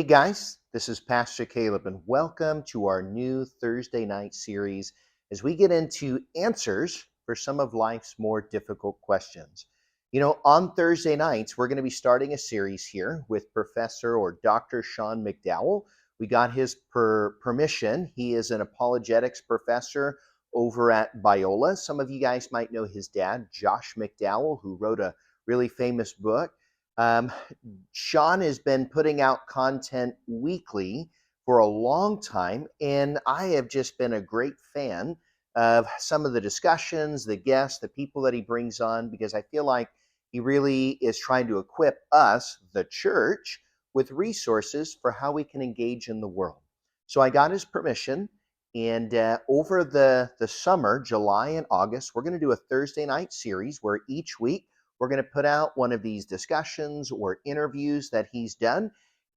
Hey guys, this is Pastor Caleb, and welcome to our new Thursday night series as we get into answers for some of life's more difficult questions. On Thursday nights, we're going to be starting a series here with Professor or Dr. Sean McDowell. We got his permission. He is an apologetics professor over at Biola. Some of you guys might know his dad, Josh McDowell, who wrote a really famous book. Um, Sean has been putting out content weekly for a long time, and I have just been a great fan of some of the discussions, the guests, the people that he brings on, because I feel like he really is trying to equip us, the church, with resources for how we can engage in the world. So I got his permission, and over the summer, July and August, we're going to do a Thursday night series where each week we're going to put out one of these discussions or interviews that he's done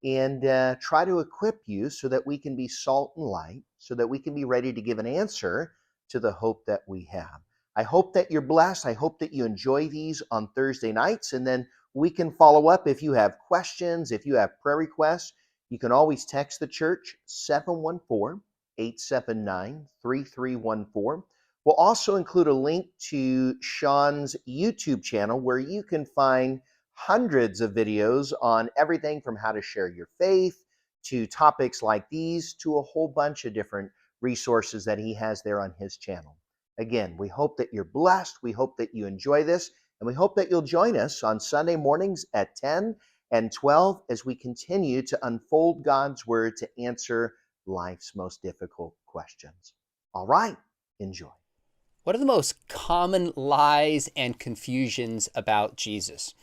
and try to equip you so that we can be salt and light, so that we can be ready to give an answer to the hope that we have. I hope that you're blessed. I hope that you enjoy these on Thursday nights, and then we can follow up if you have questions, if you have prayer requests. You can always text the church 714-879-3314. We'll also include a link to Sean's YouTube channel where you can find hundreds of videos on everything from how to share your faith to topics like these to a whole bunch of different resources that he has there on his channel. Again, we hope that you're blessed. We hope that you enjoy this, and we hope that you'll join us on Sunday mornings at 10 and 12 as we continue to unfold God's word to answer life's most difficult questions. All right, enjoy. What are the most common lies and confusions about Jesus?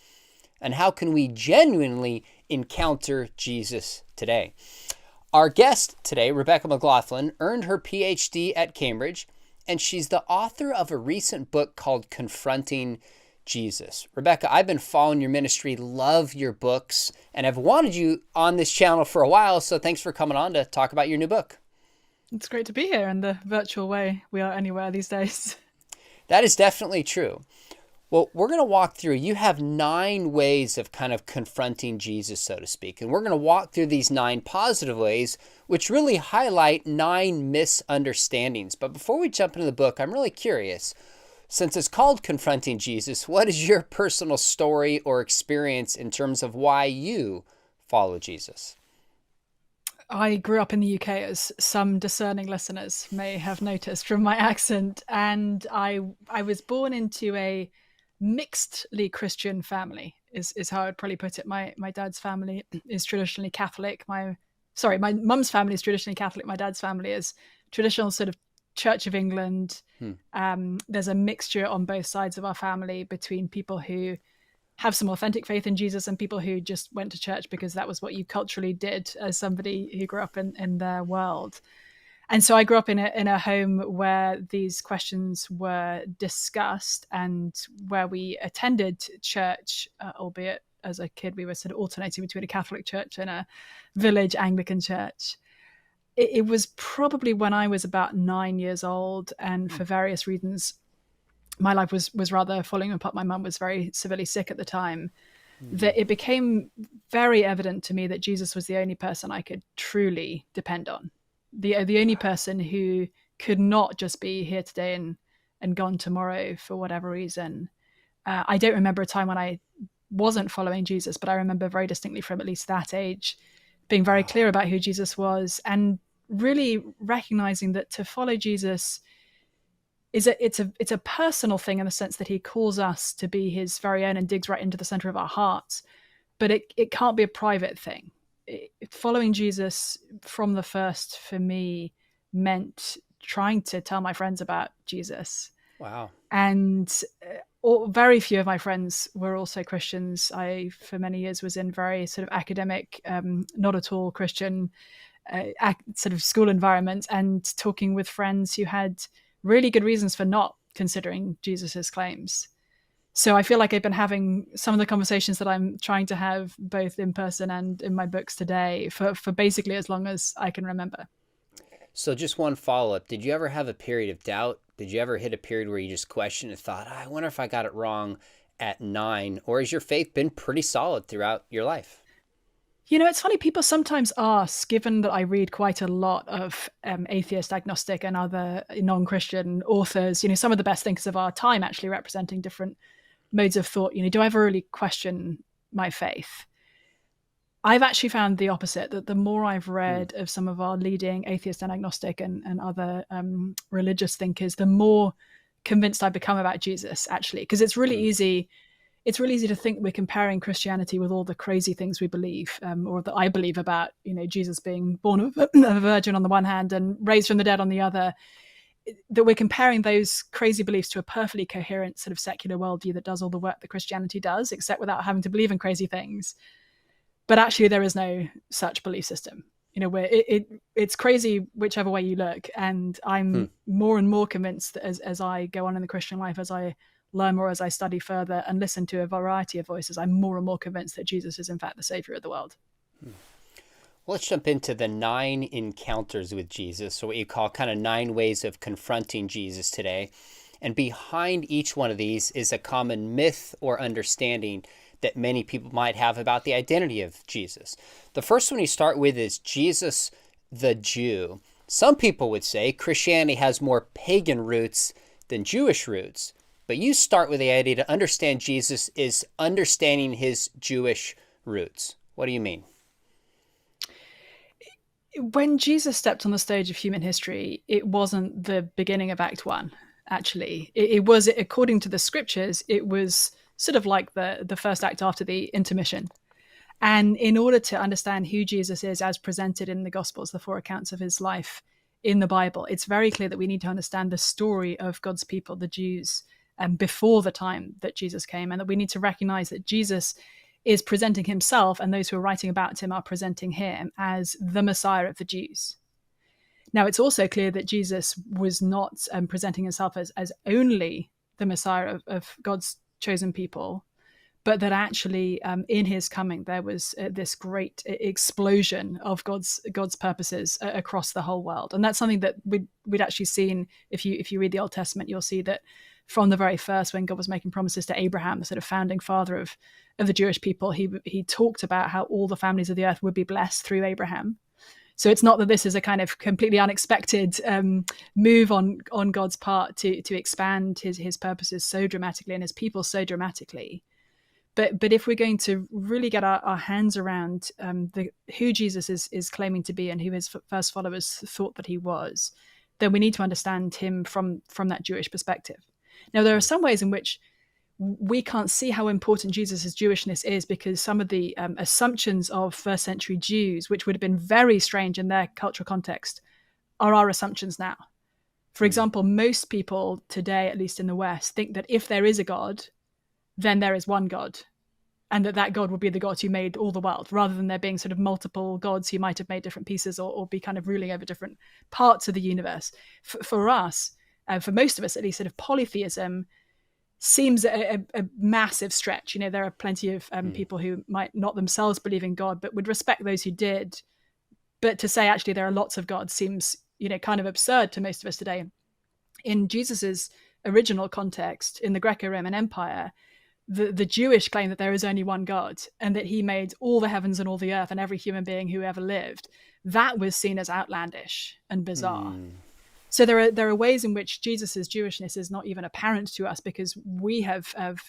And how can we genuinely encounter Jesus today? Our guest today, Rebecca McLaughlin, earned her PhD at Cambridge, and she's the author of a recent book called Confronting Jesus. Rebecca, I've been following your ministry, love your books, and have wanted you on this channel for a while, so thanks for coming on to talk about your new book. It's great to be here in the virtual way we are anywhere these days. That is definitely true. Well, we're going to walk through, you have 9 ways of kind of confronting Jesus, so to speak. And we're going to walk through these 9 positive ways, which really highlight 9 misunderstandings. But before we jump into the book, I'm really curious, since it's called Confronting Jesus, what is your personal story or experience in terms of why you follow Jesus? I grew up in the UK, as some discerning listeners may have noticed from my accent, and I was born into a mixedly Christian family, is how I'd probably put it. My dad's family is traditionally Catholic. My mum's family is traditionally Catholic. My dad's family is traditional sort of Church of England. There's a mixture on both sides of our family between people who have some authentic faith in Jesus and people who just went to church because that was what you culturally did as somebody who grew up in their world. And so I grew up in a home where these questions were discussed and where we attended church, albeit as a kid we were sort of alternating between a Catholic church and a village Anglican church. It was probably when I was about 9 years old, and for various reasons my life was rather falling apart. My mum was very severely sick at the time. That it became very evident to me that Jesus was the only person I could truly depend on. The only person who could not just be here today and gone tomorrow for whatever reason. I don't remember a time when I wasn't following Jesus, but I remember very distinctly from at least that age being very clear about who Jesus was and really recognizing that to follow Jesus it's a personal thing in the sense that he calls us to be his very own and digs right into the center of our hearts, but it can't be a private thing. Following Jesus from the first for me meant trying to tell my friends about Jesus. Wow. And very few of my friends were also Christians. I, for many years, was in very sort of academic, not at all Christian sort of school environments, and talking with friends who had really good reasons for not considering Jesus's claims. So I feel like I've been having some of the conversations that I'm trying to have both in person and in my books today for basically as long as I can remember. So just one follow-up. Did you ever have a period of doubt? Did you ever hit a period where you just questioned and thought, I wonder if I got it wrong at 9? Or has your faith been pretty solid throughout your life? It's funny, people sometimes ask, given that I read quite a lot of atheist, agnostic, and other non-Christian authors, some of the best thinkers of our time actually representing different modes of thought, do I ever really question my faith? I've actually found the opposite, that the more I've read of some of our leading atheist and agnostic and other religious thinkers, the more convinced I've become about Jesus, actually, because it's really easy to think we're comparing Christianity with all the crazy things we believe, or that I believe about, Jesus being born of a virgin on the one hand and raised from the dead on the other, that we're comparing those crazy beliefs to a perfectly coherent sort of secular worldview that does all the work that Christianity does, except without having to believe in crazy things. But actually, there is no such belief system, where it's crazy whichever way you look. And I'm more and more convinced that as I go on in the Christian life, as I learn more, as I study further and listen to a variety of voices, I'm more and more convinced that Jesus is in fact the savior of the world. Well, let's jump into the 9 encounters with Jesus, so what you call kind of 9 ways of confronting Jesus today. And behind each one of these is a common myth or understanding that many people might have about the identity of Jesus. The first one you start with is Jesus the Jew. Some people would say Christianity has more pagan roots than Jewish roots, but you start with the idea to understand Jesus is understanding his Jewish roots. What do you mean? When Jesus stepped on the stage of human history, it wasn't the beginning of Act 1, actually. It was, according to the scriptures, it was sort of like the first act after the intermission. And in order to understand who Jesus is as presented in the Gospels, the 4 accounts of his life in the Bible, it's very clear that we need to understand the story of God's people, the Jews, before the time that Jesus came, and that we need to recognize that Jesus is presenting himself, and those who are writing about him are presenting him as the Messiah of the Jews. Now, it's also clear that Jesus was not presenting himself as only the Messiah of God's chosen people, but that actually in his coming there was this great explosion of God's purposes across the whole world. And that's something that we'd actually seen. If you read the Old Testament, you'll see that from the very first, when God was making promises to Abraham, the sort of founding father of the Jewish people, he talked about how all the families of the earth would be blessed through Abraham. So it's not that this is a kind of completely unexpected move on God's part to expand his purposes so dramatically and his people so dramatically. But if we're going to really get our hands around who Jesus is claiming to be and who his first followers thought that he was, then we need to understand him from that Jewish perspective. Now, there are some ways in which we can't see how important Jesus' Jewishness is, because some of the assumptions of first century Jews, which would have been very strange in their cultural context, are our assumptions now. For example, most people today, at least in the West, think that if there is a God, then there is one God, and that God would be the God who made all the world, rather than there being sort of multiple gods who might have made different pieces or be kind of ruling over different parts of the universe. For us, for most of us at least, sort of polytheism seems a massive stretch. There are plenty of people who might not themselves believe in God, but would respect those who did. But to say actually there are lots of gods seems, kind of absurd to most of us today. In Jesus's original context, in the Greco-Roman Empire, the Jewish claim that there is only one God and that he made all the heavens and all the earth and every human being who ever lived, that was seen as outlandish and bizarre. So there are ways in which Jesus's Jewishness is not even apparent to us, because we have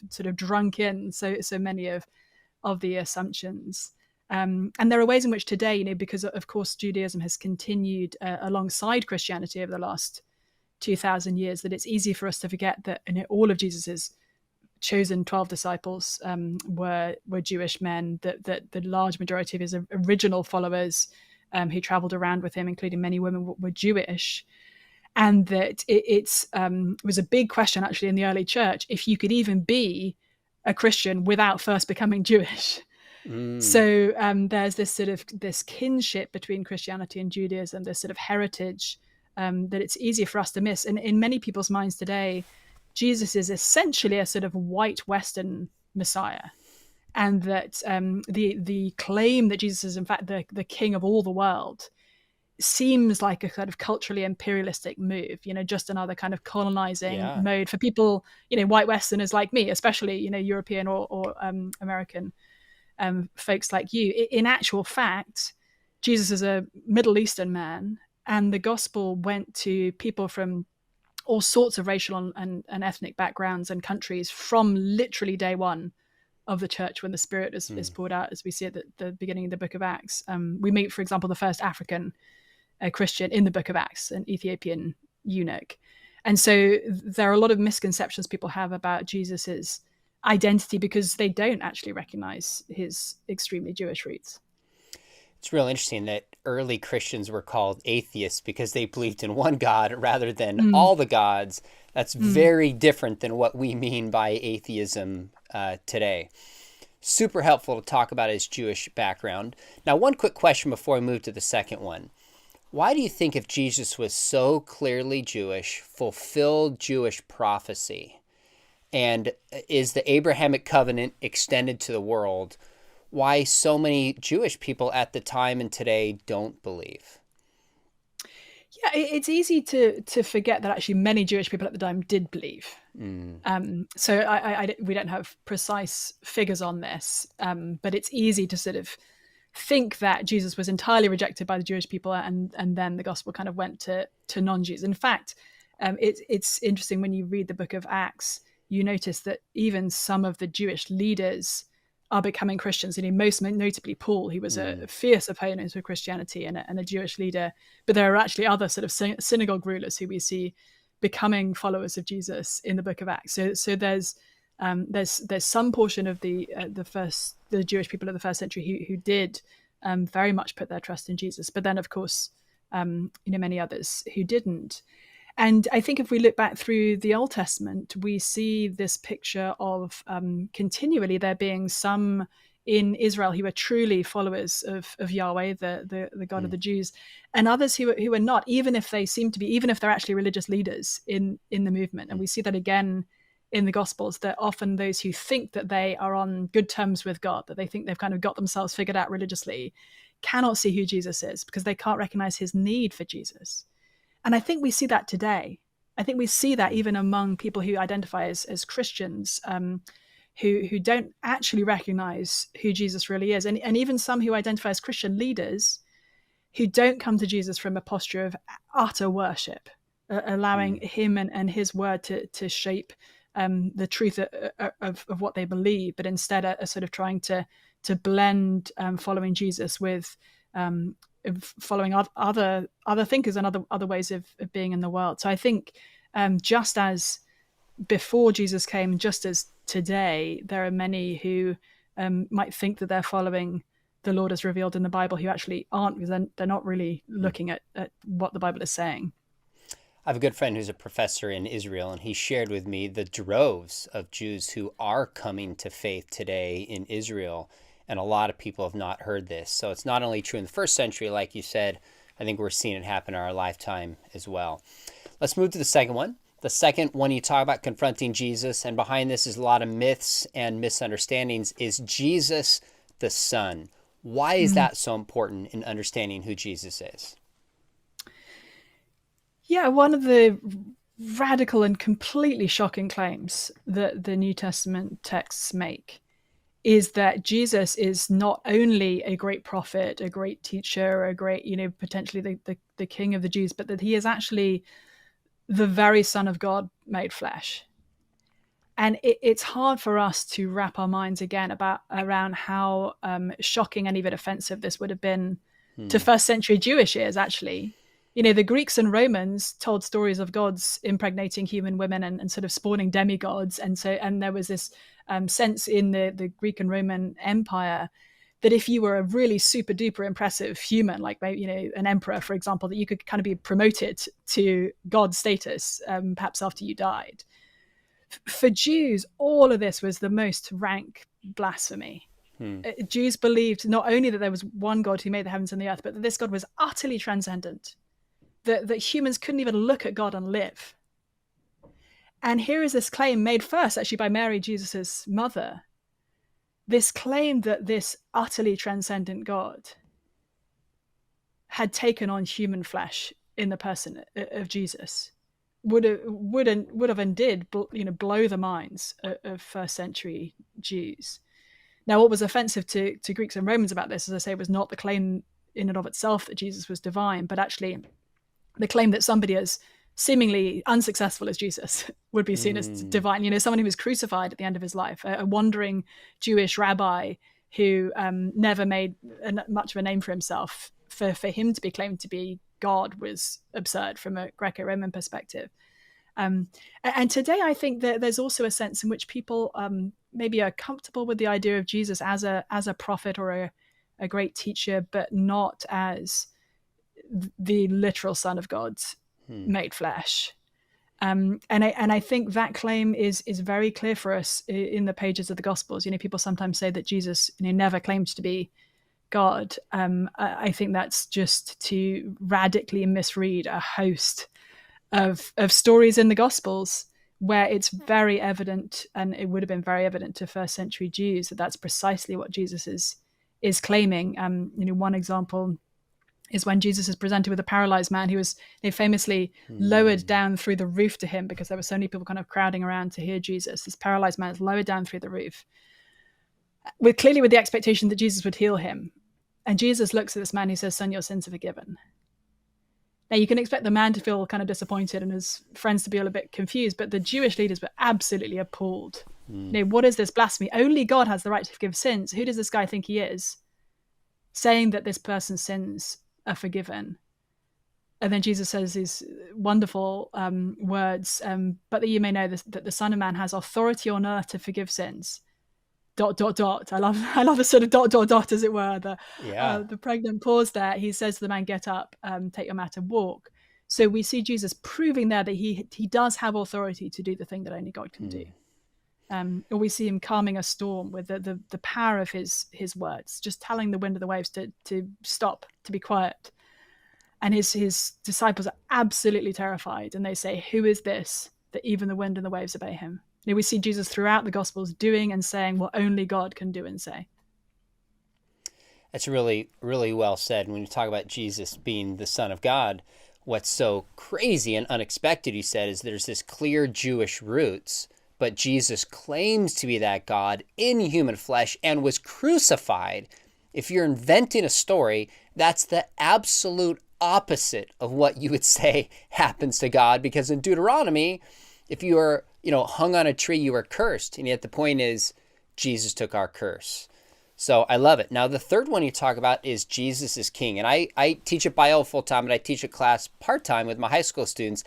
sort of drunk in so many of the assumptions. And there are ways in which today, because of course Judaism has continued alongside Christianity over the last 2,000 years, that it's easy for us to forget that all of Jesus's chosen 12 disciples were Jewish men, that the large majority of his original followers who traveled around with him, including many women, were Jewish. And that it was a big question actually in the early church if you could even be a Christian without first becoming Jewish. So there's this kinship between Christianity and Judaism, this sort of heritage that it's easier for us to miss. And in many people's minds today, Jesus is essentially a sort of white Western Messiah, and that the claim that Jesus is in fact the king of all the world seems like a kind of culturally imperialistic move, just another kind of colonizing mode for people, white Westerners like me, especially, European or American folks like you. In actual fact, Jesus is a Middle Eastern man, and the gospel went to people from all sorts of racial and ethnic backgrounds and countries from literally day one of the church, when the Spirit is poured out, as we see at the beginning of the book of Acts. We meet, for example, the first African Christian in the book of Acts, an Ethiopian eunuch. And so there are a lot of misconceptions people have about Jesus's identity because they don't actually recognize his extremely Jewish roots. It's real interesting that early Christians were called atheists because they believed in one God rather than all the gods. That's very different than what we mean by atheism today. Super helpful to talk about his Jewish background. Now, one quick question before we move to the second one. Why do you think, if Jesus was so clearly Jewish, fulfilled Jewish prophecy, and is the Abrahamic covenant extended to the world, why so many Jewish people at the time and today don't believe? Yeah, it's easy to forget that actually many Jewish people at the time did believe. So we don't have precise figures on this, but it's easy to sort of think that Jesus was entirely rejected by the Jewish people, and then the gospel kind of went to non-Jews. In fact, it's interesting when you read the book of Acts, you notice that even some of the Jewish leaders are becoming Christians. And most notably Paul, he was a fierce opponent of Christianity and a Jewish leader. But there are actually other sort of synagogue rulers who we see becoming followers of Jesus in the book of Acts. So there's some portion of the Jewish people of the first century who did very much put their trust in Jesus. But then, of course, many others who didn't. And I think if we look back through the Old Testament, we see this picture of continually there being some in Israel who are truly followers of Yahweh, the God of the Jews, and others who are not, even if they seem to be, even if they're actually religious leaders in the movement. And we see that again in the Gospels, that often those who think that they are on good terms with God, that they think they've kind of got themselves figured out religiously, cannot see who Jesus is because they can't recognize his need for Jesus. And I think we see that today. I think we see that even among people who identify as Christians, who don't actually recognize who Jesus really is. And even some who identify as Christian leaders who don't come to Jesus from a posture of utter worship, allowing him and his word to shape the truth of what they believe, but instead are sort of trying to blend following Jesus with following other thinkers and other ways of being in the world. So I think just as before Jesus came, just as today, there are many who might think that they're following the Lord as revealed in the Bible who actually aren't, because they're not really looking at what the Bible is saying. I have a good friend who's a professor in Israel, and he shared with me the droves of Jews who are coming to faith today in Israel. And a lot of people have not heard this. So it's not only true in the first century, like you said, I think we're seeing it happen in our lifetime as well. Let's move to the second one. The second one, you talk about confronting Jesus, and behind this is a lot of myths and misunderstandings. Is Jesus the Son? Why is that so important in understanding who Jesus is? Yeah, one of the radical and completely shocking claims that the New Testament texts make is that Jesus is not only a great prophet, a great teacher, a great, potentially the king of the Jews, but that he is actually the very Son of God made flesh. And it's hard for us to wrap our minds again around how shocking and even offensive this would have been to first century Jewish ears, actually. The Greeks and Romans told stories of gods impregnating human women and sort of spawning demigods. And there was this sense in the Greek and Roman Empire that if you were a really super duper impressive human, like maybe, an emperor, for example, that you could kind of be promoted to god status, perhaps after you died. For Jews, all of this was the most rank blasphemy. Jews believed not only that there was one God who made the heavens and the earth, but that this God was utterly transcendent, that humans couldn't even look at God and live. And here is this claim made first actually by Mary, Jesus's mother, this claim that this utterly transcendent God had taken on human flesh in the person of Jesus would have and did blow the minds of first century Jews. Now, what was offensive to Greeks and Romans about this, as I say, was not the claim in and of itself that Jesus was divine, but actually the claim that somebody as seemingly unsuccessful as Jesus would be seen as divine. You know, someone who was crucified at the end of his life, a wandering Jewish rabbi who never made much of a name for himself. For him to be claimed to be God was absurd from a Greco-Roman perspective. And today, I think that there's also a sense in which people maybe are comfortable with the idea of Jesus as a prophet or a great teacher, but not as the literal Son of God made flesh. And I think that claim is very clear for us in the pages of the Gospels. You know, people sometimes say that Jesus, you know, never claimed to be God. I think that's just to radically misread a host of stories in the Gospels where it's very evident, and it would have been very evident to first century Jews, that that's precisely what Jesus is claiming. You know, one example is when Jesus is presented with a paralyzed man who was famously lowered down through the roof to him because there were so many people kind of crowding around to hear Jesus. This paralyzed man is lowered down through the roof, clearly with the expectation that Jesus would heal him. And Jesus looks at this man, he says, "Son, your sins are forgiven." Now, you can expect the man to feel kind of disappointed and his friends to be a little bit confused, but the Jewish leaders were absolutely appalled. You know, what is this blasphemy? Only God has the right to forgive sins. Who does this guy think he is, saying that this person's sins are forgiven? And then Jesus says these wonderful words, but that you may know that the Son of Man has authority on earth to forgive sins. ... I love the sort of ... as it were, the pregnant pause there. He says to the man, "Get up, take your mat and walk." So we see Jesus proving there that he does have authority to do the thing that only God can do. Or we see him calming a storm with the power of his words, just telling the wind and the waves to stop, to be quiet. And his disciples are absolutely terrified, and they say, "Who is this that even the wind and the waves obey him?" You know, we see Jesus throughout the Gospels doing and saying what only God can do and say. That's really, really well said. When you talk about Jesus being the Son of God, what's so crazy and unexpected, you said, is there's this clear Jewish roots, but Jesus claims to be that God in human flesh and was crucified. If you're inventing a story, that's the absolute opposite of what you would say happens to God, because in Deuteronomy, if you are hung on a tree, you are cursed. And yet the point is, Jesus took our curse. So I love it. Now, the third one you talk about is Jesus is King. And I teach at Biola full-time, and I teach a class part-time with my high school students.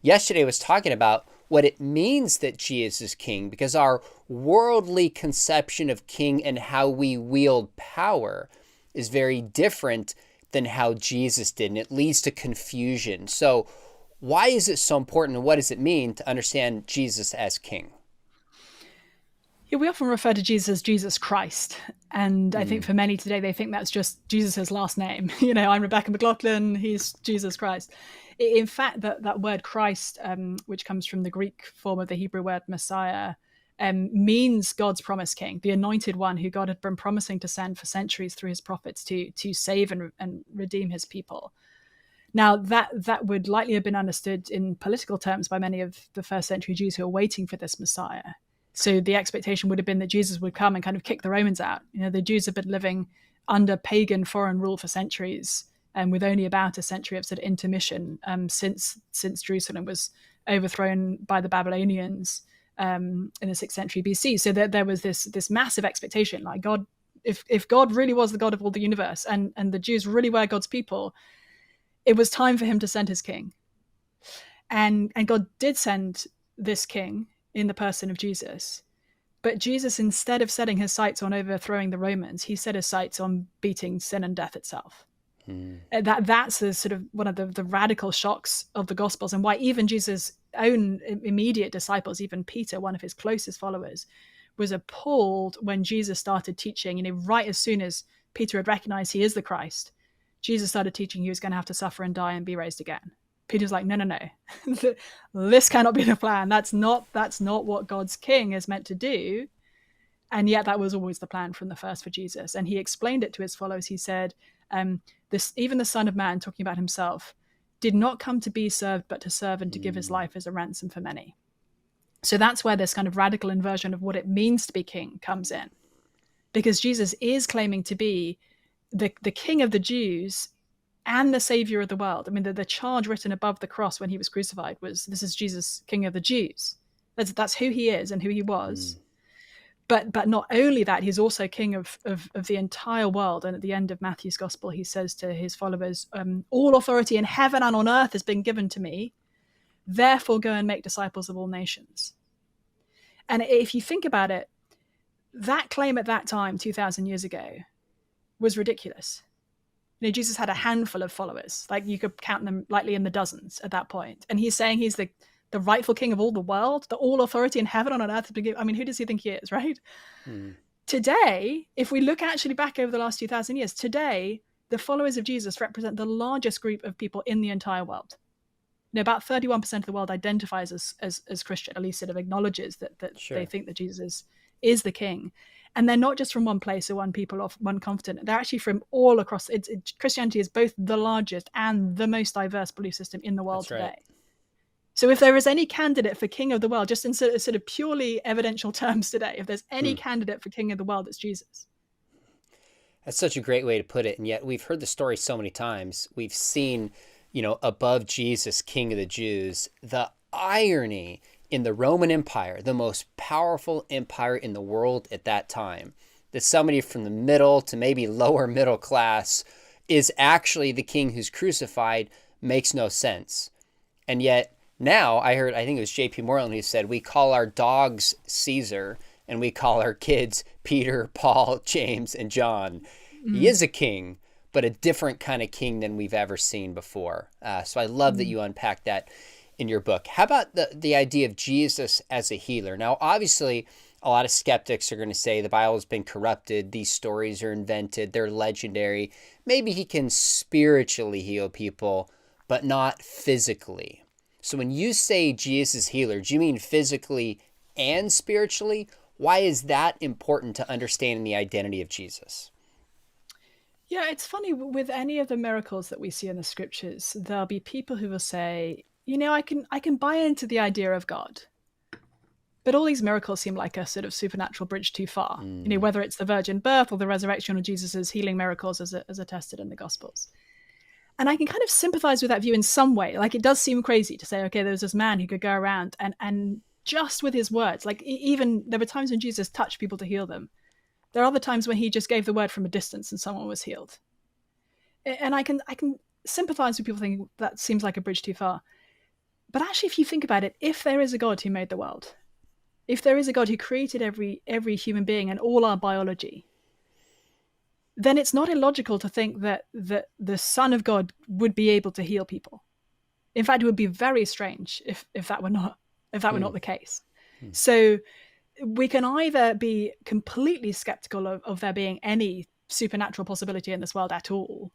Yesterday I was talking about what it means that Jesus is King, because our worldly conception of King and how we wield power is very different than how Jesus did, and it leads to confusion. So why is it so important, and what does it mean to understand Jesus as King? Yeah, we often refer to Jesus as Jesus Christ. And I think for many today, they think that's just Jesus's last name. You know, I'm Rebecca McLaughlin, he's Jesus Christ. In fact, that word Christ, which comes from the Greek form of the Hebrew word Messiah, means God's promised king, the anointed one who God had been promising to send for centuries through his prophets to save and redeem his people. Now, that would likely have been understood in political terms by many of the first century Jews who were waiting for this Messiah. So the expectation would have been that Jesus would come and kind of kick the Romans out. You know, the Jews have been living under pagan foreign rule for centuries, and with only about a century of sort of intermission since Jerusalem was overthrown by the Babylonians in the 6th century BC. So there was this massive expectation, like God, if God really was the God of all the universe, and the Jews really were God's people, it was time for him to send his king. And God did send this king in the person of Jesus. But Jesus, instead of setting his sights on overthrowing the Romans, he set his sights on beating sin and death itself. That's the sort of one of the radical shocks of the Gospels, and why even Jesus' own immediate disciples, even Peter, one of his closest followers, was appalled when Jesus started teaching. And right as soon as Peter had recognized he is the Christ, Jesus started teaching he was going to have to suffer and die and be raised again. Peter's like, no. This cannot be the plan. That's not what God's king is meant to do. And yet that was always the plan from the first for Jesus. And he explained it to his followers. He said, even the Son of Man, talking about himself, did not come to be served, but to serve and to give his life as a ransom for many. So that's where this kind of radical inversion of what it means to be king comes in. because Jesus is claiming to be the King of the Jews and the Savior of the world. I mean, the charge written above the cross when he was crucified was, "This is Jesus, King of the Jews." That's who he is and who he was. But not only that, he's also king of the entire world. And at the end of Matthew's gospel, he says to his followers, "All authority in heaven and on earth has been given to me. Therefore, go and make disciples of all nations." And if you think about it, that claim at that time, 2,000 years ago, was ridiculous. Jesus had a handful of followers, like you could count them lightly in the dozens at that point. And he's saying he's the rightful king of all the world, the all authority in heaven and on earth has been given. I mean, who does he think he is, right? Today, if we look actually back over the last 2,000 years, today, the followers of Jesus represent the largest group of people in the entire world. About 31% of the world identifies as Christian, at least sort of acknowledges that They think that Jesus is the king. And they're not just from one place or one people or one continent. They're actually from all across. Christianity is both the largest and the most diverse belief system in the world today. Right. So if there is any candidate for king of the world, just in sort of purely evidential terms today, if there's any candidate for king of the world, it's Jesus. That's such a great way to put it. And yet we've heard the story so many times. We've seen, above Jesus, King of the Jews, the irony in the Roman Empire, the most powerful empire in the world at that time, that somebody from the middle to maybe lower middle class is actually the king who's crucified, makes no sense. And yet now I think it was J.P. Moreland who said, we call our dogs Caesar and we call our kids Peter, Paul, James, and John. He is a king, but a different kind of king than we've ever seen before. So I love that you unpacked that in your book. How about the idea of Jesus as a healer? Now, obviously, a lot of skeptics are going to say the Bible has been corrupted. These stories are invented. They're legendary. Maybe he can spiritually heal people, but not physically. So when you say Jesus is healer, do you mean physically and spiritually? Why is that important to understanding the identity of Jesus? Yeah, it's funny. With any of the miracles that we see in the scriptures, there'll be people who will say, I can buy into the idea of God, but all these miracles seem like a sort of supernatural bridge too far. Whether it's the virgin birth or the resurrection or Jesus's healing miracles as attested in the Gospels. And I can kind of sympathize with that view in some way. Like, it does seem crazy to say, okay, there was this man who could go around and just with his words, like even there were times when Jesus touched people to heal them. There are other times when he just gave the word from a distance and someone was healed. And I can sympathize with people thinking that seems like a bridge too far. But actually, if you think about it, if there is a God who made the world, if there is a God who created every human being and all our biology, then it's not illogical to think that the Son of God would be able to heal people. In fact, it would be very strange if that were not the case. So we can either be completely skeptical of there being any supernatural possibility in this world at all,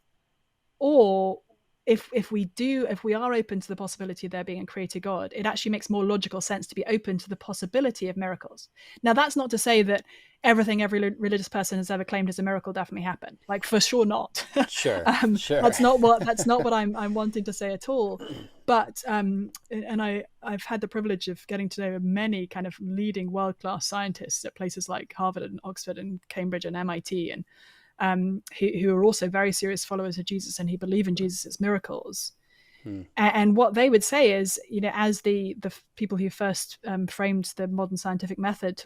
or if we are open to the possibility of there being a creator God, it actually makes more logical sense to be open to the possibility of miracles. Now, that's not to say that everything every religious person has ever claimed as a miracle definitely happened. Like, for sure not. Sure. That's not what I'm wanting to say at all. But and I've had the privilege of getting to know many kind of leading world-class scientists at places like Harvard and Oxford and Cambridge and MIT and who are also very serious followers of Jesus and who believe in Jesus' miracles. And what they would say is, as the people who first framed the modern scientific method,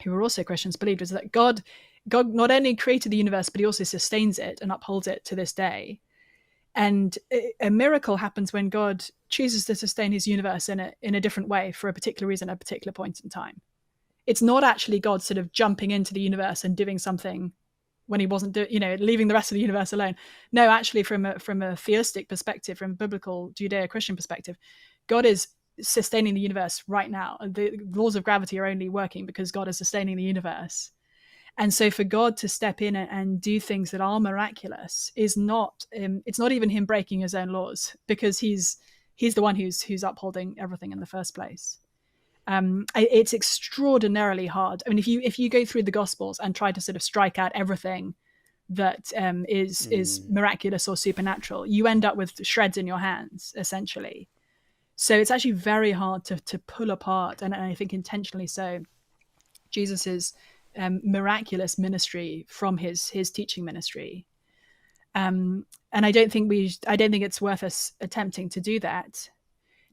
who were also Christians, believed, was that God not only created the universe, but he also sustains it and upholds it to this day. And a miracle happens when God chooses to sustain his universe in a different way for a particular reason at a particular point in time. It's not actually God sort of jumping into the universe and doing something when he wasn't leaving the rest of the universe alone. No, actually, from a theistic perspective, from a biblical Judeo-Christian perspective, God is sustaining the universe right now. The laws of gravity are only working because God is sustaining the universe. And so for God to step in and do things that are miraculous is not it's not even him breaking his own laws, because he's the one who's upholding everything in the first place. It's extraordinarily hard. I mean, if you go through the Gospels and try to sort of strike out everything that is miraculous or supernatural, you end up with shreds in your hands, essentially. So it's actually very hard to pull apart, and I think intentionally so, Jesus's miraculous ministry from his teaching ministry. And I don't think it's worth us attempting to do that.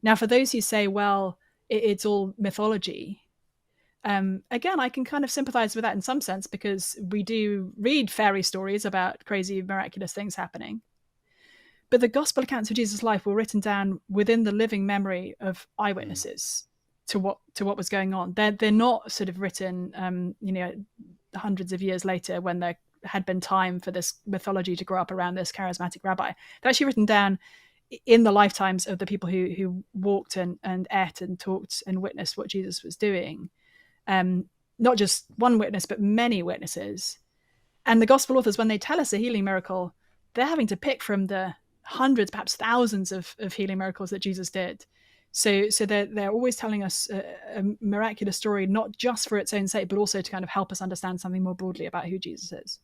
Now, for those who say, well, it's all mythology, again, I can kind of sympathize with that in some sense, because we do read fairy stories about crazy, miraculous things happening. But the gospel accounts of Jesus' life were written down within the living memory of eyewitnesses to what was going on. They're not sort of written, hundreds of years later when there had been time for this mythology to grow up around this charismatic rabbi. They're actually written down in the lifetimes of the people who walked and ate and talked and witnessed what Jesus was doing. Not just one witness, but many witnesses. And the gospel authors, when they tell us a healing miracle, they're having to pick from the hundreds, perhaps thousands of healing miracles that Jesus did. So they're always telling us a miraculous story, not just for its own sake, but also to kind of help us understand something more broadly about who Jesus is.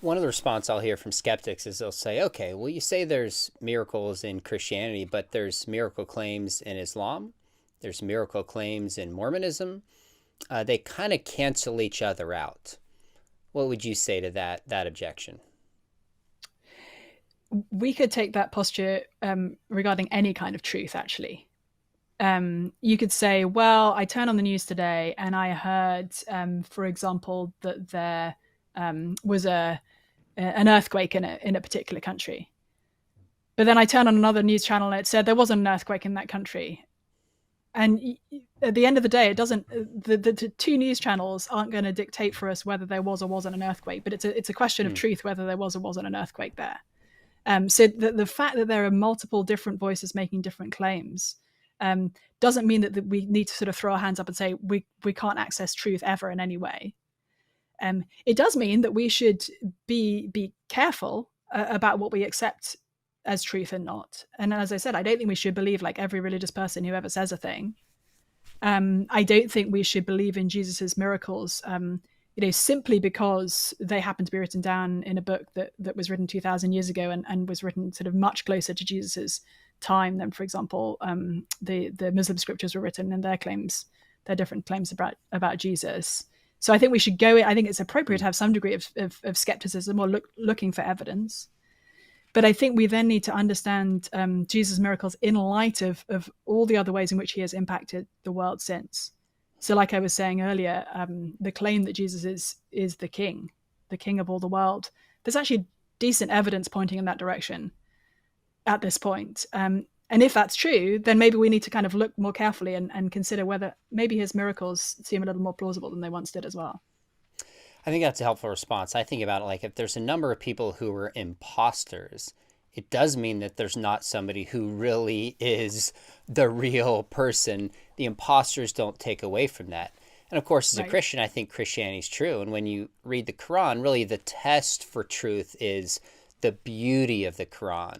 One of the response I'll hear from skeptics is they'll say, okay, well, you say there's miracles in Christianity, but there's miracle claims in Islam. There's miracle claims in Mormonism. They kind of cancel each other out. What would you say to that objection? We could take that posture regarding any kind of truth, actually. You could say, well, I turned on the news today and I heard, for example, that there was an earthquake in a particular country. But then I turned on another news channel and it said there wasn't an earthquake in that country. And at the end of the day, it doesn't. The two news channels aren't going to dictate for us whether there was or wasn't an earthquake. But it's a question of truth whether there was or wasn't an earthquake there. So the fact that there are multiple different voices making different claims doesn't mean that we need to sort of throw our hands up and say we can't access truth ever in any way. It does mean that we should be careful about what we accept as truth and not. And as I said, I don't think we should believe like every religious person who ever says a thing. I don't think we should believe in Jesus's miracles, simply because they happen to be written down in a book that was written 2,000 years ago and was written sort of much closer to Jesus's time than, for example, the Muslim scriptures were written, and their different claims about Jesus. So I think we should I think it's appropriate to have some degree of skepticism or looking for evidence. But I think we then need to understand Jesus' miracles in light of all the other ways in which he has impacted the world since. So like I was saying earlier, the claim that Jesus is the king of all the world, there's actually decent evidence pointing in that direction at this point. And if that's true, then maybe we need to kind of look more carefully and consider whether maybe his miracles seem a little more plausible than they once did as well. I think that's a helpful response. I think about it like if there's a number of people who are imposters, it does mean that there's not somebody who really is the real person. The imposters don't take away from that. And of course, as a Christian, I think Christianity is true. And when you read the Quran, really the test for truth is the beauty of the Quran.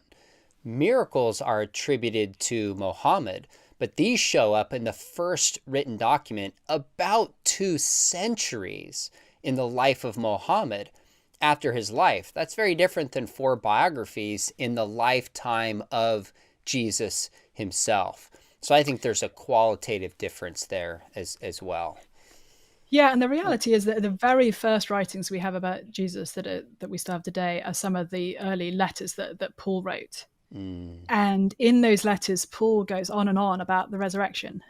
Miracles are attributed to Muhammad, but these show up in the first written document about 2 centuries in the life of Muhammad after his life. That's very different than 4 biographies in the lifetime of Jesus himself. So I think there's a qualitative difference there as well. Yeah, and the reality is that the very first writings we have about Jesus that we still have today are some of the early letters that Paul wrote. And in those letters, Paul goes on and on about the resurrection.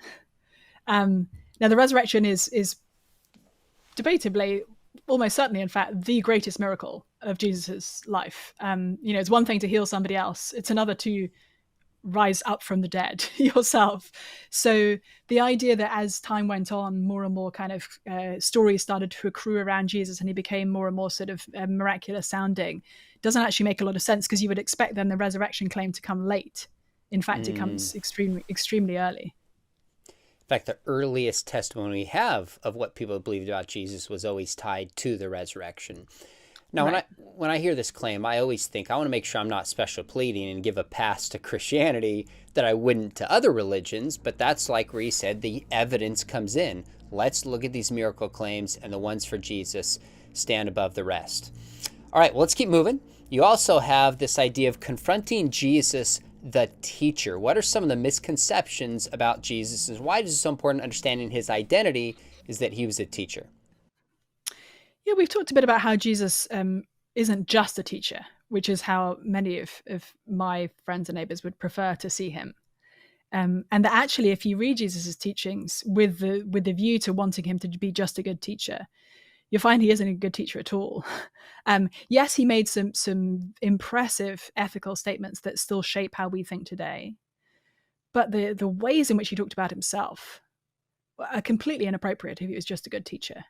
Now, the resurrection is debatably, almost certainly, in fact, the greatest miracle of Jesus's life. It's one thing to heal somebody else; it's another to rise up from the dead yourself. So the idea that as time went on, more and more kind of stories started to accrue around Jesus, and he became more and more sort of miraculous sounding, doesn't actually make a lot of sense, because you would expect then the resurrection claim to come late. In fact, it comes extremely early. In fact, the earliest testimony we have of what people believed about Jesus was always tied to the resurrection. Now, when I hear this claim, I always think I want to make sure I'm not special pleading and give a pass to Christianity that I wouldn't to other religions, but that's like where he said the evidence comes in. Let's look at these miracle claims, and the ones for Jesus stand above the rest. All right, well, let's keep moving. You also have this idea of confronting Jesus, the teacher. What are some of the misconceptions about Jesus, and why is it so important understanding his identity is that he was a teacher. Yeah, we've talked a bit about how Jesus isn't just a teacher, which is how many of my friends and neighbors would prefer to see him. And that actually, if you read Jesus' teachings with the view to wanting him to be just a good teacher, you'll find he isn't a good teacher at all. Yes, he made some impressive ethical statements that still shape how we think today. But the ways in which he talked about himself are completely inappropriate if he was just a good teacher.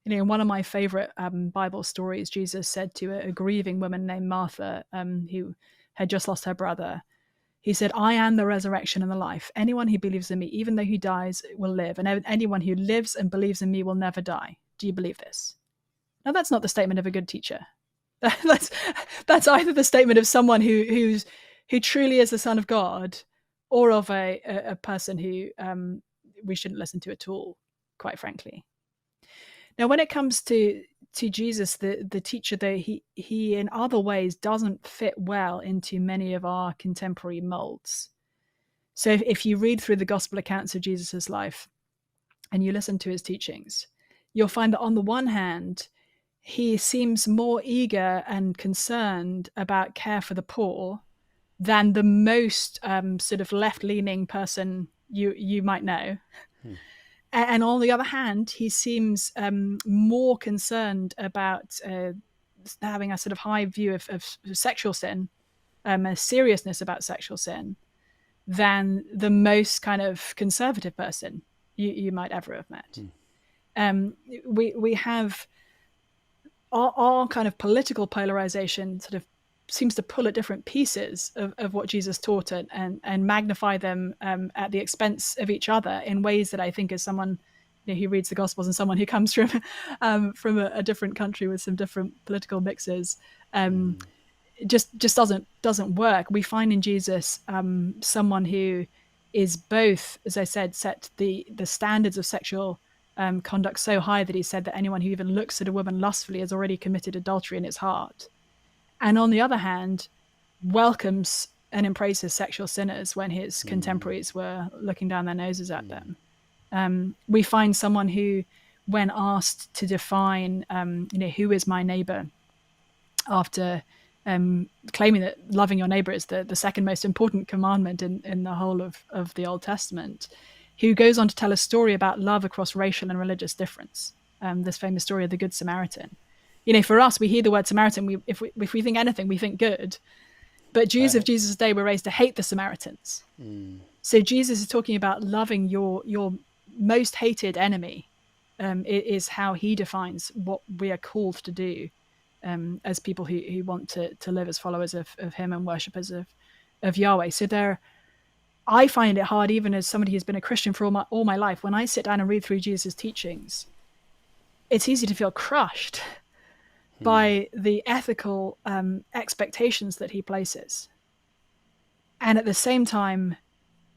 You know, one of my favorite Bible stories, Jesus said to a grieving woman named Martha, who had just lost her brother, he said, "I am the resurrection and the life. Anyone who believes in me, even though he dies, will live. And anyone who lives and believes in me will never die. Do you believe this?" Now, that's not the statement of a good teacher. That's either the statement of someone who truly is the Son of God, or of a person who we shouldn't listen to at all, quite frankly. Now, when it comes to Jesus, the teacher, though, he in other ways doesn't fit well into many of our contemporary molds. So if you read through the gospel accounts of Jesus's life and you listen to his teachings, you'll find that on the one hand, he seems more eager and concerned about care for the poor than the most sort of left-leaning person you might know. And on the other hand, he seems more concerned about having a sort of high view of sexual sin, a seriousness about sexual sin, than the most kind of conservative person you might ever have met. We have our kind of political polarization sort of seems to pull at different pieces of what Jesus taught and magnify them at the expense of each other in ways that I think, as someone who reads the Gospels and someone who comes from a different country with some different political mixes, just doesn't work. We find in Jesus someone who is both, as I said, set the standards of sexual conduct so high that he said that anyone who even looks at a woman lustfully has already committed adultery in his heart. And on the other hand, welcomes and embraces sexual sinners when his contemporaries were looking down their noses at them. We find someone who, when asked to define, who is my neighbor, after claiming that loving your neighbor is the second most important commandment in the whole of the Old Testament, who goes on to tell a story about love across racial and religious difference. This famous story of the Good Samaritan. For us, we hear the word Samaritan. If we think anything, we think good. But Jews of Jesus' day were raised to hate the Samaritans. So Jesus is talking about loving your most hated enemy. Is how he defines what we are called to do as people who want to live as followers of him and worshippers of Yahweh. So I find it hard, even as somebody who's been a Christian for all my life, when I sit down and read through Jesus' teachings, it's easy to feel crushed by the ethical expectations that he places. And at the same time,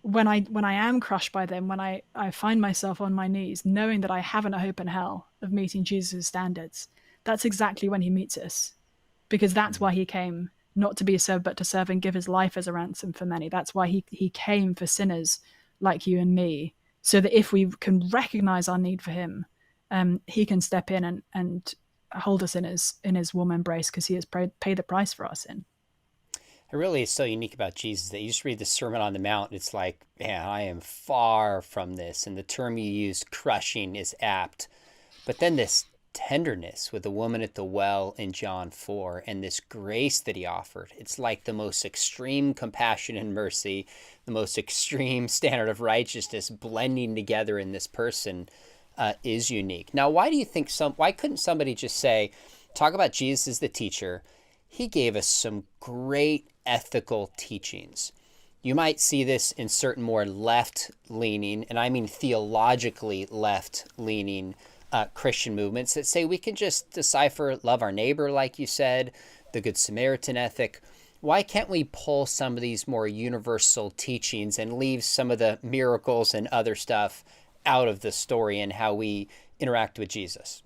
when I am crushed by them, when I find myself on my knees, knowing that I haven't a hope in hell of meeting Jesus' standards, that's exactly when he meets us. Because that's why he came, not to be served, but to serve and give his life as a ransom for many. That's why he came for sinners like you and me, so that if we can recognize our need for him, he can step in and hold us in his warm embrace, because he has paid the price for our sin. It really is so unique about Jesus that you just read the Sermon on the Mount, it's like, man, I am far from this. And the term you used, crushing, is apt. But then this tenderness with the woman at the well in John 4, and this grace that he offered, it's like the most extreme compassion and mercy, the most extreme standard of righteousness blending together in this person is unique. Now, why do you think why couldn't somebody just say, talk about Jesus as the teacher? He gave us some great ethical teachings. You might see this in certain more left-leaning, and I mean theologically left-leaning Christian movements that say we can just decipher love our neighbor, like you said, the Good Samaritan ethic. Why can't we pull some of these more universal teachings and leave some of the miracles and other stuff out of the story and how we interact with Jesus?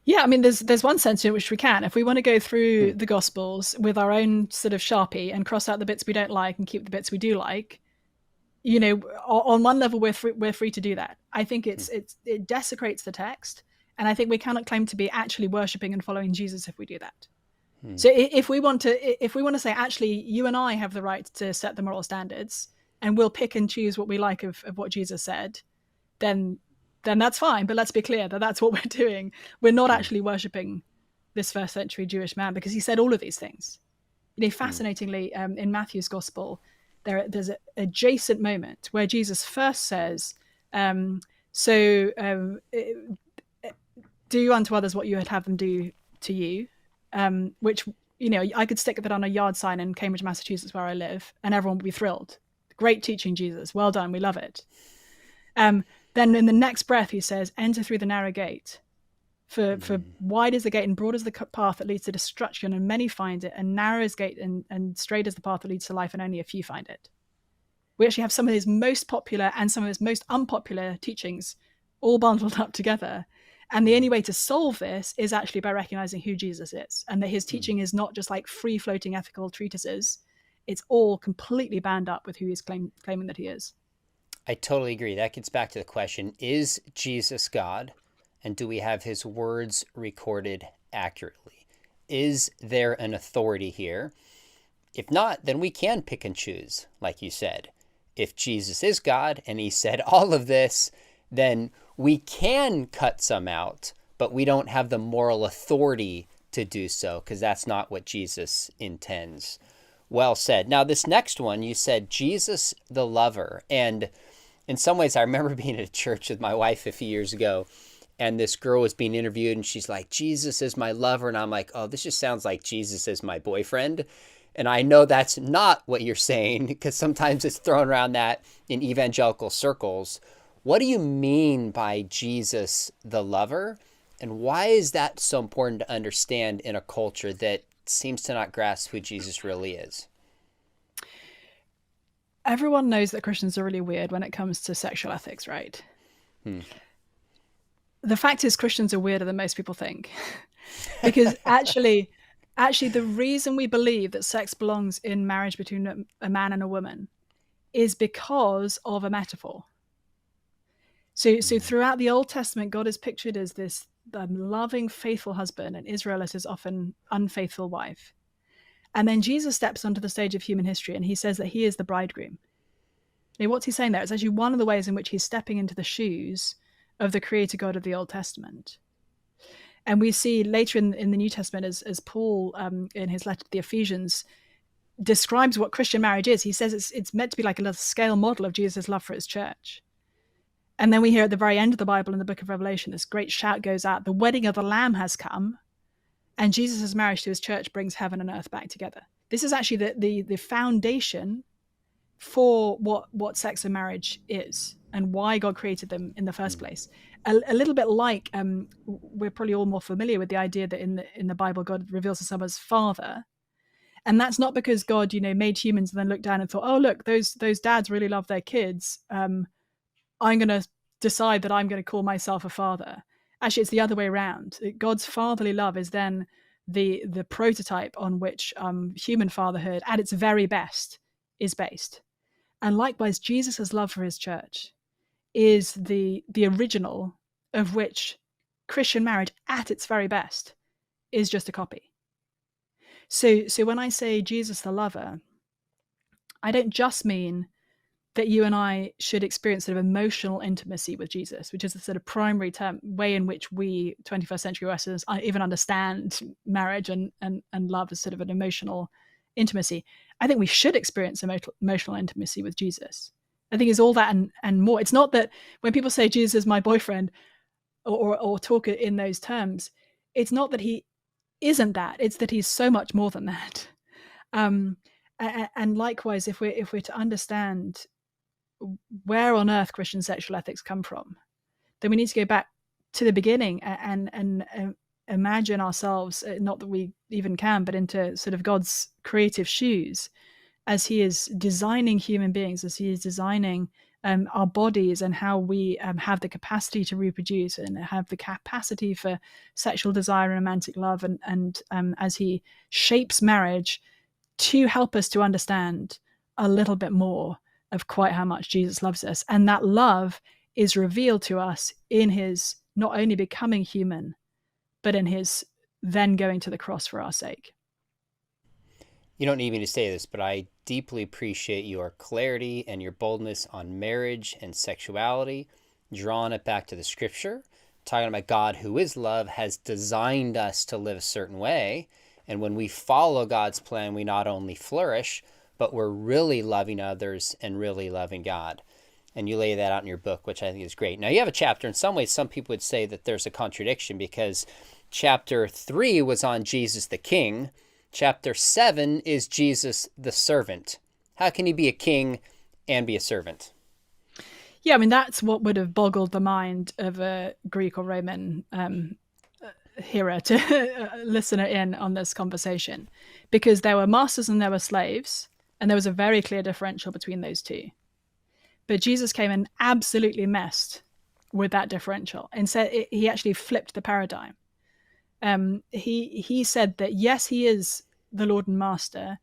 Yeah, I mean, there's one sense in which we can. If we want to go through the Gospels with our own sort of Sharpie and cross out the bits we don't like and keep the bits we do like, on one level we're free to do that. I think it desecrates the text, and I think we cannot claim to be actually worshiping and following Jesus if we do that. So if we want to say, actually, you and I have the right to set the moral standards, and we'll pick and choose what we like of what Jesus said, then that's fine. But let's be clear that that's what we're doing. We're not actually worshiping this first century Jewish man, because he said all of these things. Fascinatingly, in Matthew's gospel, there's an adjacent moment where Jesus first says, do unto others what you would have them do to you, which, I could stick that on a yard sign in Cambridge, Massachusetts, where I live, and everyone would be thrilled. Great teaching, Jesus. Well done. We love it. Then in the next breath, he says, enter through the narrow gate. For wide is the gate and broad is the path that leads to destruction, and many find it, and narrow is the gate and straight is the path that leads to life, and only a few find it. We actually have some of his most popular and some of his most unpopular teachings all bundled up together. And the only way to solve this is actually by recognizing who Jesus is, and that his teaching is not just like free-floating ethical treatises. It's all completely bound up with who he's claiming that he is. I totally agree. That gets back to the question, is Jesus God? And do we have his words recorded accurately? Is there an authority here? If not, then we can pick and choose, like you said. If Jesus is God and he said all of this, then we can cut some out, but we don't have the moral authority to do so, because that's not what Jesus intends. Well said. Now, this next one, you said Jesus the lover. And in some ways, I remember being at a church with my wife a few years ago, and this girl was being interviewed, and she's like, Jesus is my lover. And I'm like, oh, this just sounds like Jesus is my boyfriend. And I know that's not what you're saying, because sometimes it's thrown around that in evangelical circles. What do you mean by Jesus the lover? And why is that so important to understand in a culture that seems to not grasp who Jesus really is? Everyone knows that Christians are really weird when it comes to sexual ethics, right? The fact is, Christians are weirder than most people think. Because actually, the reason we believe that sex belongs in marriage between a man and a woman is because of a metaphor. So throughout the Old Testament, God is pictured as this loving, faithful husband, and Israel as his often unfaithful wife. And then Jesus steps onto the stage of human history, and he says that he is the bridegroom. Now, what's he saying there? It's actually one of the ways in which he's stepping into the shoes of the creator God of the Old Testament. And we see later in the New Testament, as Paul, in his letter to the Ephesians, describes what Christian marriage is. He says it's meant to be like a little scale model of Jesus' love for his church. And then we hear at the very end of the Bible, in the book of Revelation, this great shout goes out, the wedding of the Lamb has come, and Jesus' marriage to his church brings heaven and earth back together. This is actually the foundation for what sex and marriage is, and why God created them in the first place. A little bit like, we're probably all more familiar with the idea that in the Bible, God reveals himself as Father. And that's not because God, made humans and then looked down and thought, oh, look, those dads really love their kids. I'm going to decide that I'm going to call myself a father. Actually, it's the other way around. God's fatherly love is then the prototype on which human fatherhood at its very best is based. And likewise, Jesus' love for his church is the original of which Christian marriage at its very best is just a copy. So when I say Jesus the lover, I don't just mean that you and I should experience sort of emotional intimacy with Jesus, which is the sort of primary way in which we 21st century Westerners even understand marriage and love as sort of an emotional intimacy. I think we should experience emotional intimacy with Jesus. I think it's all that and more. It's not that when people say Jesus is my boyfriend or talk in those terms, it's not that he isn't that. It's that he's so much more than that. And likewise, if we're to understand where on earth Christian sexual ethics come from, then we need to go back to the beginning and imagine ourselves, not that we even can, but into sort of God's creative shoes as he is designing human beings, as he is designing our bodies and how we have the capacity to reproduce and have the capacity for sexual desire and romantic love, and as he shapes marriage to help us to understand a little bit more of quite how much Jesus loves us. And that love is revealed to us in his not only becoming human, but in his then going to the cross for our sake. You don't need me to say this, but I deeply appreciate your clarity and your boldness on marriage and sexuality, drawing it back to the scripture, talking about God, who is love, has designed us to live a certain way. And when we follow God's plan, we not only flourish, but we're really loving others and really loving God. And you lay that out in your book, which I think is great. Now, you have a chapter. In some ways, some people would say that there's a contradiction because chapter 3 was on Jesus the King. Chapter 7 is Jesus the servant. How can he be a king and be a servant? Yeah, I mean, that's what would have boggled the mind of a Greek or Roman hearer to listener in on this conversation, because there were masters and there were slaves, and there was a very clear differential between those two. But Jesus came and absolutely messed with that differential and said he actually flipped the paradigm. He said that, yes, he is the Lord and Master,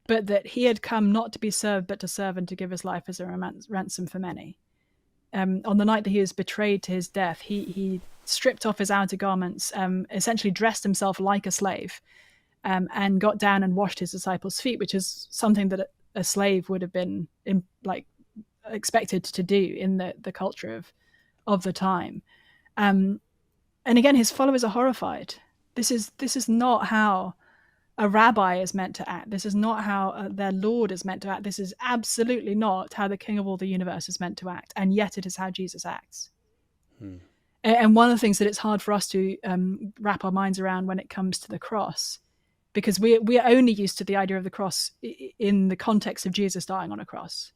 but that he had come not to be served, but to serve and to give his life as a ransom for many. On the night that he was betrayed to his death, he stripped off his outer garments, essentially dressed himself like a slave, and got down and washed his disciples' feet, which is something that a slave would have been expected to do in the culture of the time. And again, his followers are horrified. This is not how a rabbi is meant to act. This is not how their Lord is meant to act. This is absolutely not how the King of all the universe is meant to act. And yet it is how Jesus acts. And one of the things that it's hard for us to wrap our minds around when it comes to the cross, because we are only used to the idea of the cross in the context of Jesus dying on a cross.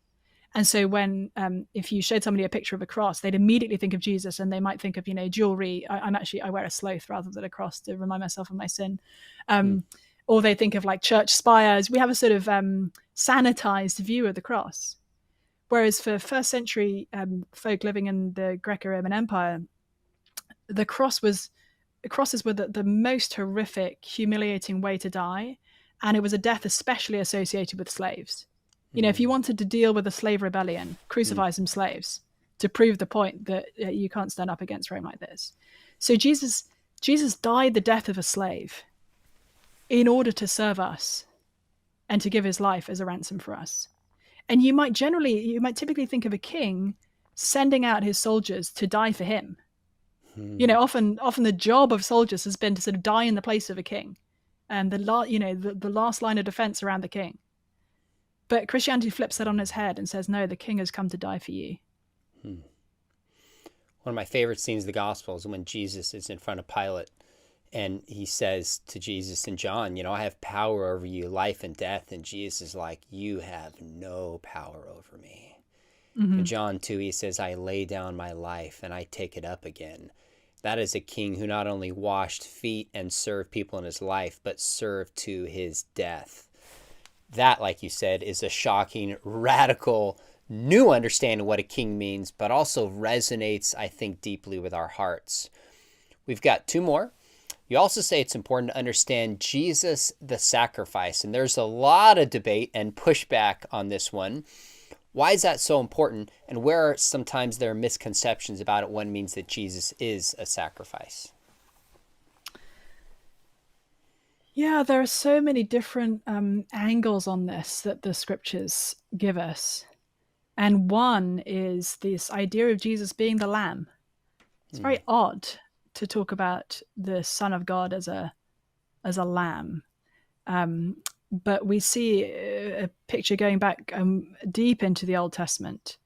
And so when if you showed somebody a picture of a cross, they'd immediately think of Jesus, and they might think of, jewelry. I wear a sloth rather than a cross to remind myself of my sin. Or they think of like church spires. We have a sort of sanitized view of the cross. Whereas for first century folk living in the Greco-Roman Empire, crosses were the most horrific, humiliating way to die. And it was a death especially associated with slaves. If you wanted to deal with a slave rebellion, crucify some slaves to prove the point that you can't stand up against Rome like this. So Jesus died the death of a slave in order to serve us and to give his life as a ransom for us. And you might typically think of a king sending out his soldiers to die for him. Often the job of soldiers has been to sort of die in the place of a king, and the last line of defense around the king. But Christianity flips that on its head and says, no, the king has come to die for you. One of my favorite scenes of the gospel is when Jesus is in front of Pilate, and he says to Jesus and John, I have power over you, life and death. And Jesus is like, you have no power over me. In John 2, he says, I lay down my life and I take it up again. That is a king who not only washed feet and served people in his life, but served to his death. That, like you said, is a shocking, radical, new understanding of what a king means, but also resonates, I think, deeply with our hearts. We've got two more. You also say it's important to understand Jesus the sacrifice, and there's a lot of debate and pushback on this one. Why is that so important, and where are sometimes there are misconceptions about it when it means that Jesus is a sacrifice? Yeah, there are so many different angles on this that the scriptures give us. And one is this idea of Jesus being the lamb. It's very odd to talk about the Son of God as a lamb. But we see a picture going back deep into the Old Testament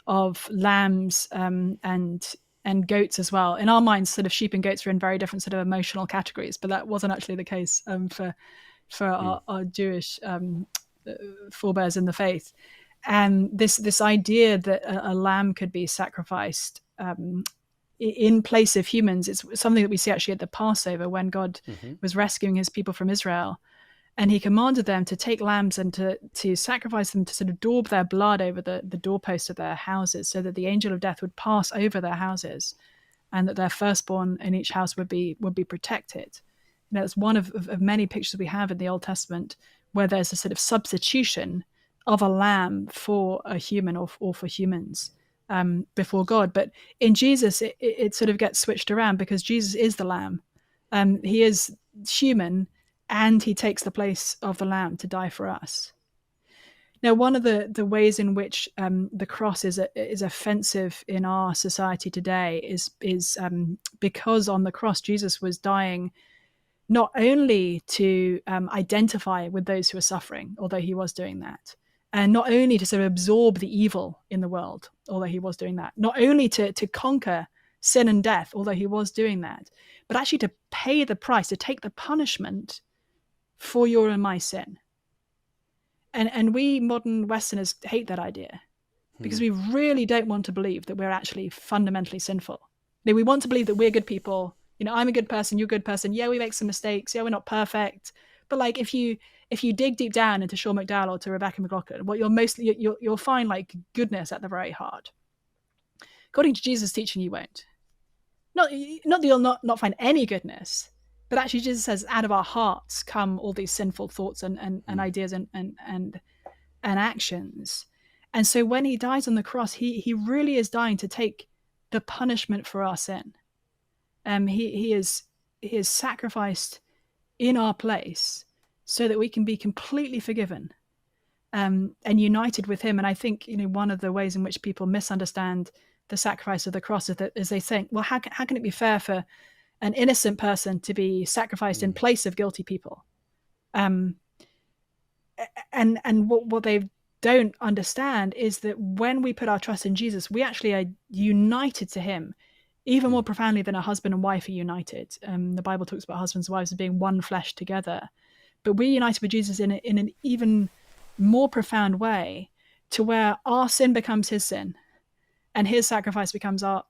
of lambs and goats as well. In our minds, sort of sheep and goats are in very different sort of emotional categories, but that wasn't actually the case for our Jewish forebears in the faith. And this idea that a lamb could be sacrificed in place of humans, it's something that we see actually at the Passover when God was rescuing his people from Israel. And he commanded them to take lambs and to sacrifice them, to sort of daub their blood over the doorposts of their houses, so that the angel of death would pass over their houses, and that their firstborn in each house would be protected. It's one of many pictures we have in the Old Testament where there's a sort of substitution of a lamb for a human or for humans before God. But in Jesus, it sort of gets switched around, because Jesus is the lamb. He is human, and he takes the place of the lamb to die for us. Now, one of the ways in which the cross is offensive in our society today is because on the cross Jesus was dying not only to identify with those who are suffering, although he was doing that, and not only to sort of absorb the evil in the world, although he was doing that, not only to conquer sin and death, although he was doing that, but actually to pay the price, to take the punishment for your and my sin. And we modern Westerners hate that idea, because we really don't want to believe that we're actually fundamentally sinful. We want to believe that we're good people. I'm a good person, you're a good person. Yeah, we make some mistakes. Yeah, we're not perfect. But like, if you dig deep down into Sean McDowell or to Rebecca McLaughlin, what you'll find like goodness at the very heart. According to Jesus' teaching, you won't. Not that you'll not find any goodness, but actually Jesus says, out of our hearts come all these sinful thoughts and ideas and actions. And so when he dies on the cross, he really is dying to take the punishment for our sin. He is sacrificed in our place so that we can be completely forgiven and united with him. And I think one of the ways in which people misunderstand the sacrifice of the cross is they think, well, how can it be fair for an innocent person to be sacrificed in place of guilty people? And what they don't understand is that when we put our trust in Jesus, we actually are united to him even more profoundly than a husband and wife are united. The Bible talks about husbands and wives as being one flesh together, but we're united with Jesus in an even more profound way, to where our sin becomes his sin and his sacrifice becomes our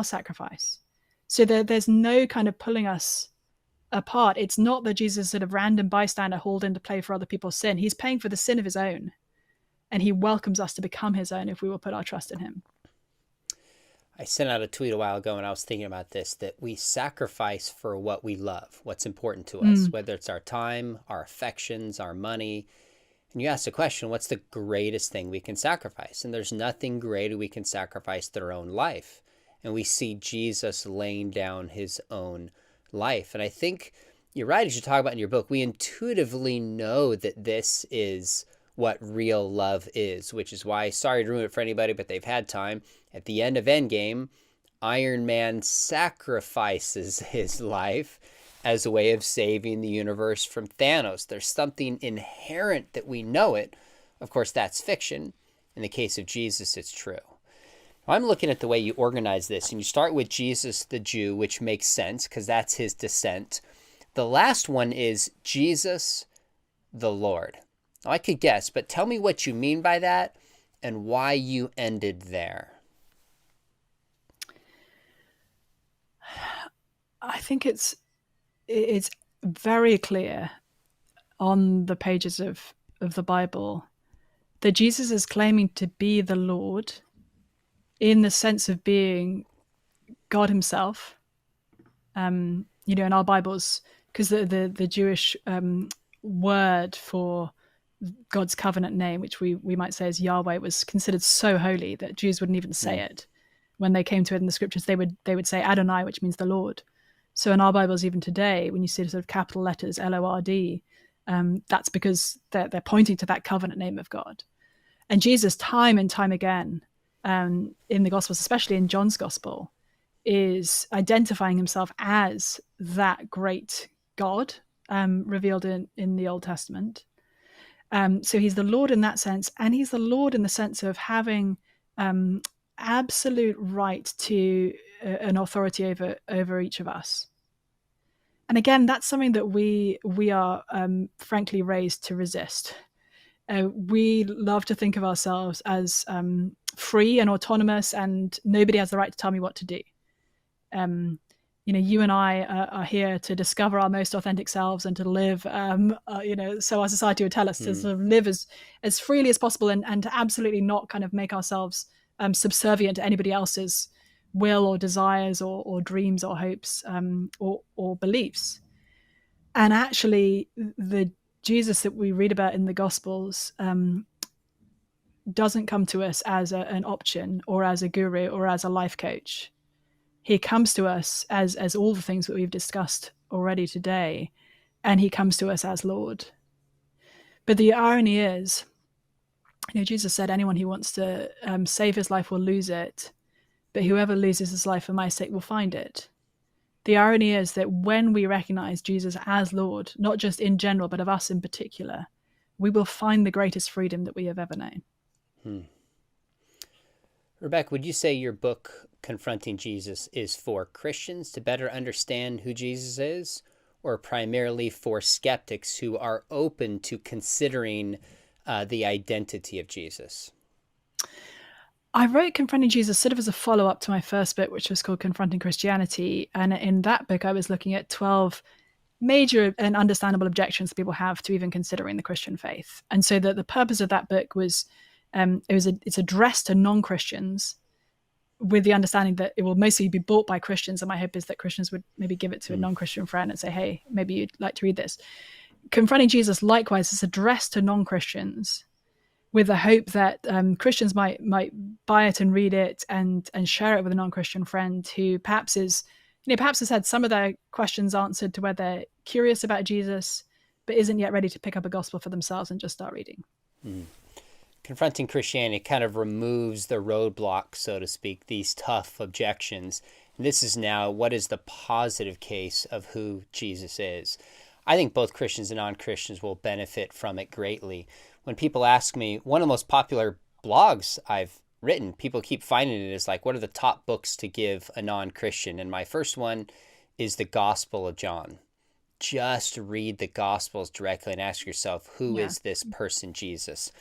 sacrifice. So there's no kind of pulling us apart. It's not that Jesus is sort of random bystander hauled in to play for other people's sin. He's paying for the sin of his own, and he welcomes us to become his own if we will put our trust in him. I sent out a tweet a while ago, and I was thinking about this, that we sacrifice for what we love, what's important to us, whether it's our time, our affections, our money. And you asked the question, what's the greatest thing we can sacrifice? And there's nothing greater we can sacrifice than our own life. And we see Jesus laying down his own life. And I think you're right, as you talk about in your book, we intuitively know that this is what real love is, which is why, sorry to ruin it for anybody, but they've had time. At the end of Endgame, Iron Man sacrifices his life as a way of saving the universe from Thanos. There's something inherent that we know it. Of course, that's fiction. In the case of Jesus, it's true. I'm looking at the way you organize this, and you start with Jesus the Jew, which makes sense because that's his descent. The last one is Jesus the Lord. Now, I could guess, but tell me what you mean by that and why you ended there. I think it's very clear on the pages of the Bible that Jesus is claiming to be the Lord in the sense of being God himself. In our Bibles, because the Jewish word for God's covenant name, which we might say is Yahweh, was considered so holy that Jews wouldn't even say it. When they came to it in the scriptures, they would say Adonai, which means the Lord. So in our Bibles, even today, when you see sort of capital letters Lord, that's because they're pointing to that covenant name of God. And Jesus, time and time again, in the Gospels, especially in John's Gospel, is identifying himself as that great God revealed in the Old Testament. So he's the Lord in that sense, and he's the Lord in the sense of having absolute right to an authority over each of us. And again, that's something that we are frankly raised to resist. We love to think of ourselves as free and autonomous, and nobody has the right to tell me what to do. You and I are here to discover our most authentic selves and to live, so our society would tell us to sort of live as freely as possible and to absolutely not kind of make ourselves subservient to anybody else's will or desires or dreams or hopes or beliefs. And actually, the Jesus that we read about in the Gospels doesn't come to us as an option or as a guru or as a life coach. He comes to us as all the things that we've discussed already today, and he comes to us as Lord. But the irony is, Jesus said, anyone who wants to save his life will lose it, but whoever loses his life for my sake will find it. The irony is that when we recognize Jesus as Lord, not just in general, but of us in particular, we will find the greatest freedom that we have ever known. Rebecca, would you say your book, Confronting Jesus, is for Christians to better understand who Jesus is, or primarily for skeptics who are open to considering the identity of Jesus? I wrote Confronting Jesus sort of as a follow-up to my first book, which was called Confronting Christianity. And in that book, I was looking at 12 major and understandable objections people have to even considering the Christian faith. And so the purpose of that book was, it's addressed to non-Christians with the understanding that it will mostly be bought by Christians. And my hope is that Christians would maybe give it to a non-Christian friend and say, hey, maybe you'd like to read this. Confronting Jesus, likewise, is addressed to non-Christians with the hope that Christians might buy it and read it and share it with a non-Christian friend who perhaps has had some of their questions answered to where they're curious about Jesus, but isn't yet ready to pick up a gospel for themselves and just start reading. Confronting Christianity kind of removes the roadblock, so to speak, these tough objections. And this is now what is the positive case of who Jesus is. I think both Christians and non-Christians will benefit from it greatly. When people ask me, one of the most popular blogs I've written, people keep finding it as like, what are the top books to give a non-Christian? And my first one is the Gospel of John. Just read the Gospels directly and ask yourself, who is this person, Jesus?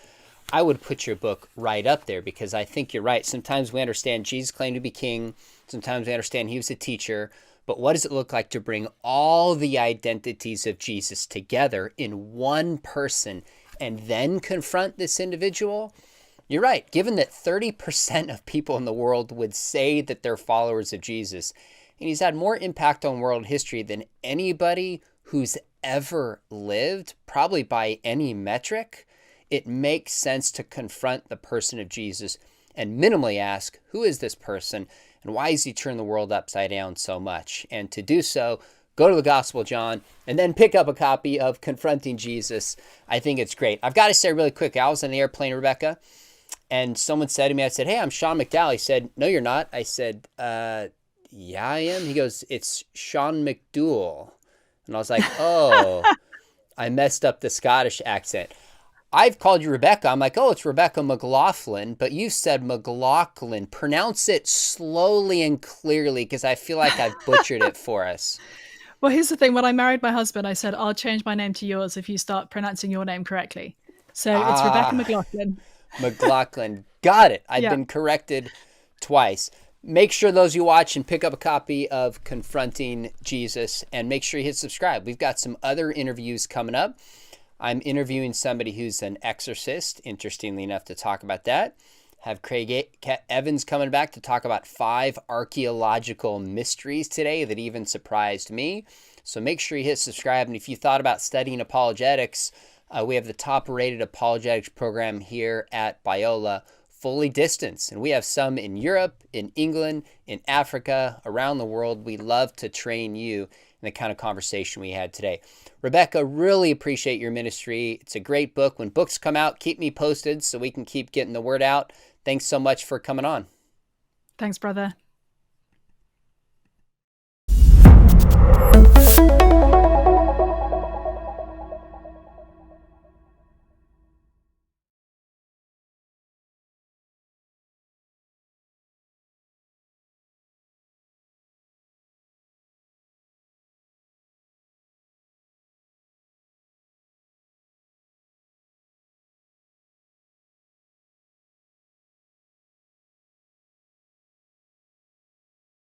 I would put your book right up there because I think you're right. Sometimes we understand Jesus claimed to be king. Sometimes we understand he was a teacher. But what does it look like to bring all the identities of Jesus together in one person and then confront this individual? You're right. Given that 30% of people in the world would say that they're followers of Jesus, and he's had more impact on world history than anybody who's ever lived, probably by any metric, it makes sense to confront the person of Jesus and minimally ask, who is this person and why has he turned the world upside down so much? And to do so, go to the Gospel of John and then pick up a copy of Confronting Jesus. I think it's great. I've got to say really quick, I was on the airplane, Rebecca, and someone said to me, I said, hey, I'm Sean McDowell. He said, no, you're not. I said, yeah, I am. He goes, it's Sean McDowell. And I was like, oh, I messed up the Scottish accent. I've called you Rebecca. I'm like, oh, it's Rebecca McLaughlin, but you said McLaughlin. Pronounce it slowly and clearly because I feel like I've butchered it for us. Well, here's the thing. When I married my husband, I said, I'll change my name to yours if you start pronouncing your name correctly. So it's Rebecca McLaughlin. McLaughlin. Got it. I've been corrected twice. Make sure those you watch and pick up a copy of Confronting Jesus and make sure you hit subscribe. We've got some other interviews coming up. I'm interviewing somebody who's an exorcist, interestingly enough, to talk about that. Have Craig Evans coming back to talk about 5 archaeological mysteries today that even surprised me. So make sure you hit subscribe. And if you thought about studying apologetics, we have the top-rated apologetics program here at Biola, fully distanced. And we have some in Europe, in England, in Africa, around the world. We love to train you in the kind of conversation we had today. Rebecca, really appreciate your ministry. It's a great book. When books come out, keep me posted so we can keep getting the word out. Thanks so much for coming on. Thanks, brother.